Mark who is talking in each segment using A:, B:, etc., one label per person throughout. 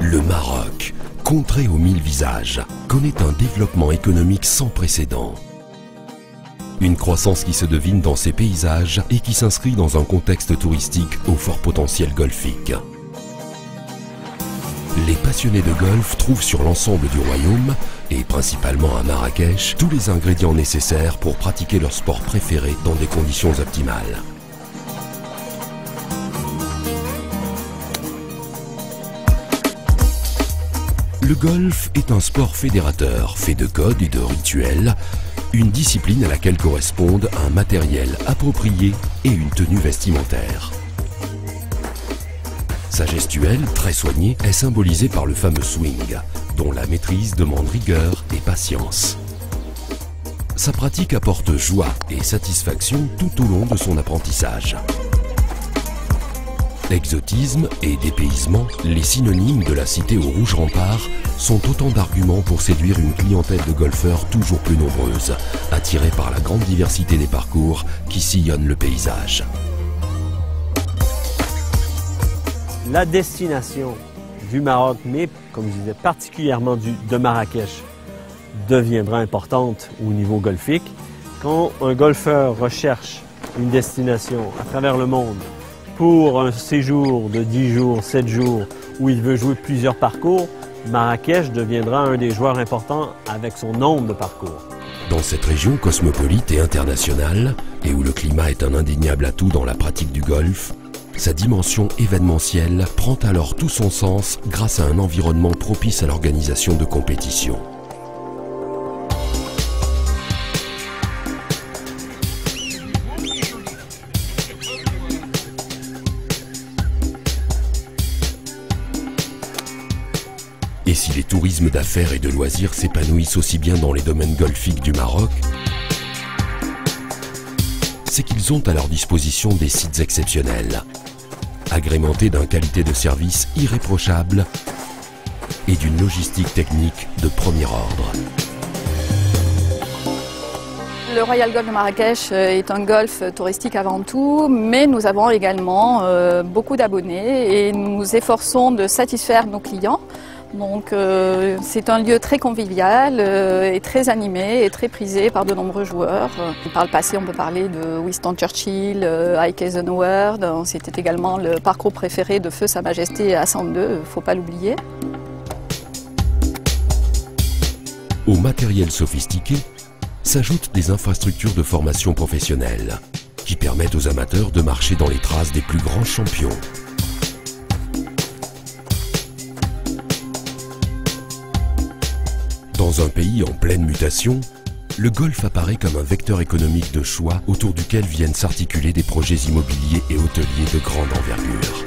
A: Le Maroc, contrée aux 1000 visages, connaît un développement économique sans précédent. Une croissance qui se devine dans ses paysages et qui s'inscrit dans un contexte touristique au fort potentiel golfique. Les passionnés de golf trouvent sur l'ensemble du royaume, et principalement à Marrakech, tous les ingrédients nécessaires pour pratiquer leur sport préféré dans des conditions optimales. Le golf est un sport fédérateur, fait de codes et de rituels, une discipline à laquelle correspondent un matériel approprié et une tenue vestimentaire. Sa gestuelle, très soignée, est symbolisée par le fameux swing, dont la maîtrise demande rigueur et patience. Sa pratique apporte joie et satisfaction tout au long de son apprentissage. Exotisme et dépaysement, les synonymes de la cité aux rouges remparts, sont autant d'arguments pour séduire une clientèle de golfeurs toujours plus nombreuse, attirée par la grande diversité des parcours qui sillonnent le paysage.
B: La destination du Maroc, mais comme je disais particulièrement de Marrakech, deviendra importante au niveau golfique. Quand un golfeur recherche une destination à travers le monde pour un séjour de 10 jours, 7 jours, où il veut jouer plusieurs parcours, Marrakech deviendra un des joueurs importants avec son nombre de parcours.
A: Dans cette région cosmopolite et internationale, et où le climat est un indéniable atout dans la pratique du golf, sa dimension événementielle prend alors tout son sens grâce à un environnement propice à l'organisation de compétitions. Et si les tourismes d'affaires et de loisirs s'épanouissent aussi bien dans les domaines golfiques du Maroc, c'est qu'ils ont à leur disposition des sites exceptionnels, agrémentés d'une qualité de service irréprochable et d'une logistique technique de premier ordre.
C: Le Royal Golf de Marrakech est un golf touristique avant tout, mais nous avons également beaucoup d'abonnés et nous nous efforçons de satisfaire nos clients. Donc c'est un lieu très convivial et très animé et très prisé par de nombreux joueurs. Par le passé, on peut parler de Winston Churchill, Ike Eisenhower. C'était également le parcours préféré de Feu Sa Majesté Hassan II, il ne faut pas l'oublier.
A: Au matériel sophistiqué s'ajoutent des infrastructures de formation professionnelle qui permettent aux amateurs de marcher dans les traces des plus grands champions. Dans un pays en pleine mutation, le golf apparaît comme un vecteur économique de choix autour duquel viennent s'articuler des projets immobiliers et hôteliers de grande envergure.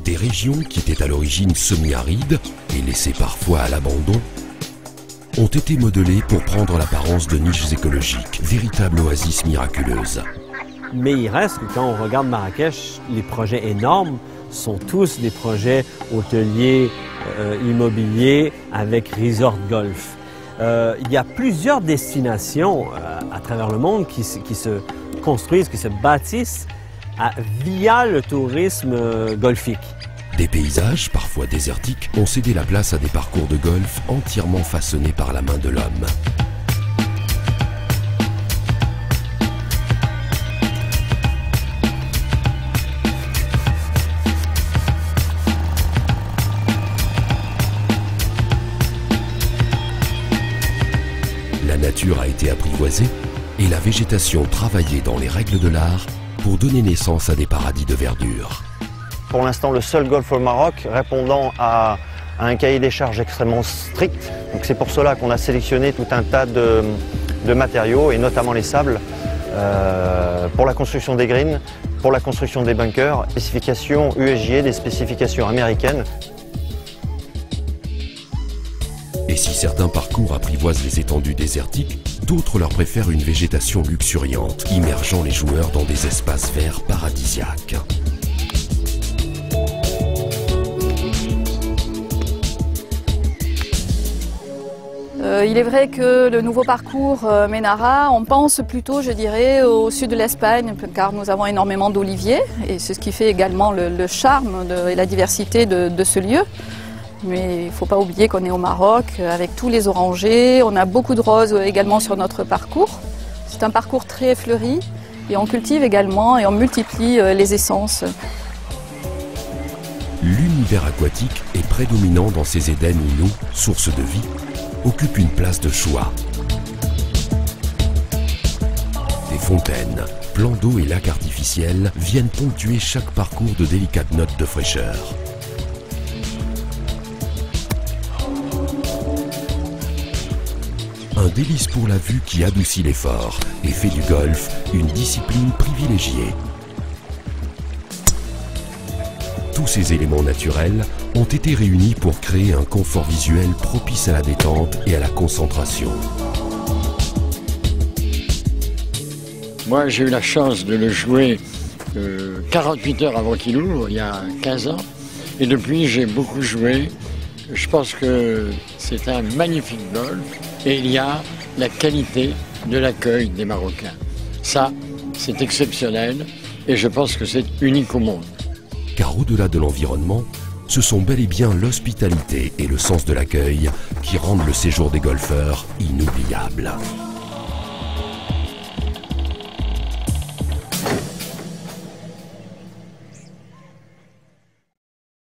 A: Des régions qui étaient à l'origine semi-arides et laissées parfois à l'abandon ont été modelées pour prendre l'apparence de niches écologiques, véritables oasis miraculeuses.
B: Mais il reste que quand on regarde Marrakech, les projets énormes sont tous des projets hôteliers, immobiliers avec resort golf. Il y a plusieurs destinations à travers le monde qui se construisent, qui se bâtissent via le tourisme golfique.
A: Des paysages, parfois désertiques, ont cédé la place à des parcours de golf entièrement façonnés par la main de l'homme. La nature a été apprivoisée et la végétation travaillée dans les règles de l'art pour donner naissance à des paradis de verdure.
D: Pour l'instant, le seul golf au Maroc répondant à un cahier des charges extrêmement strict. Donc c'est pour cela qu'on a sélectionné tout un tas de matériaux, et notamment les sables, pour la construction des greens, pour la construction des bunkers, spécifications USGA, des spécifications américaines.
A: Et si certains parcours apprivoisent les étendues désertiques, d'autres leur préfèrent une végétation luxuriante, immergeant les joueurs dans des espaces verts paradisiaques.
C: Il est vrai que le nouveau parcours Ménara, on pense plutôt, je dirais, au sud de l'Espagne, car nous avons énormément d'oliviers, et c'est ce qui fait également le charme et la diversité de ce lieu. Mais il ne faut pas oublier qu'on est au Maroc, avec tous les orangers, on a beaucoup de roses également sur notre parcours. C'est un parcours très fleuri, et on cultive également et on multiplie les essences.
A: L'univers aquatique est prédominant dans ces Édennes où l'eau, source de vie, occupe une place de choix. Des fontaines, plans d'eau et lacs artificiels viennent ponctuer chaque parcours de délicates notes de fraîcheur. Un délice pour la vue qui adoucit l'effort et fait du golf une discipline privilégiée. Tous ces éléments naturels ont été réunis pour créer un confort visuel propice à la détente et à la concentration.
E: Moi, j'ai eu la chance de le jouer 48 heures avant qu'il ouvre, il y a 15 ans. Et depuis, j'ai beaucoup joué. Je pense que c'est un magnifique golf. Et il y a la qualité de l'accueil des Marocains. Ça, c'est exceptionnel. Et je pense que c'est unique au monde.
A: Car au-delà de l'environnement, ce sont bel et bien l'hospitalité et le sens de l'accueil qui rendent le séjour des golfeurs inoubliable.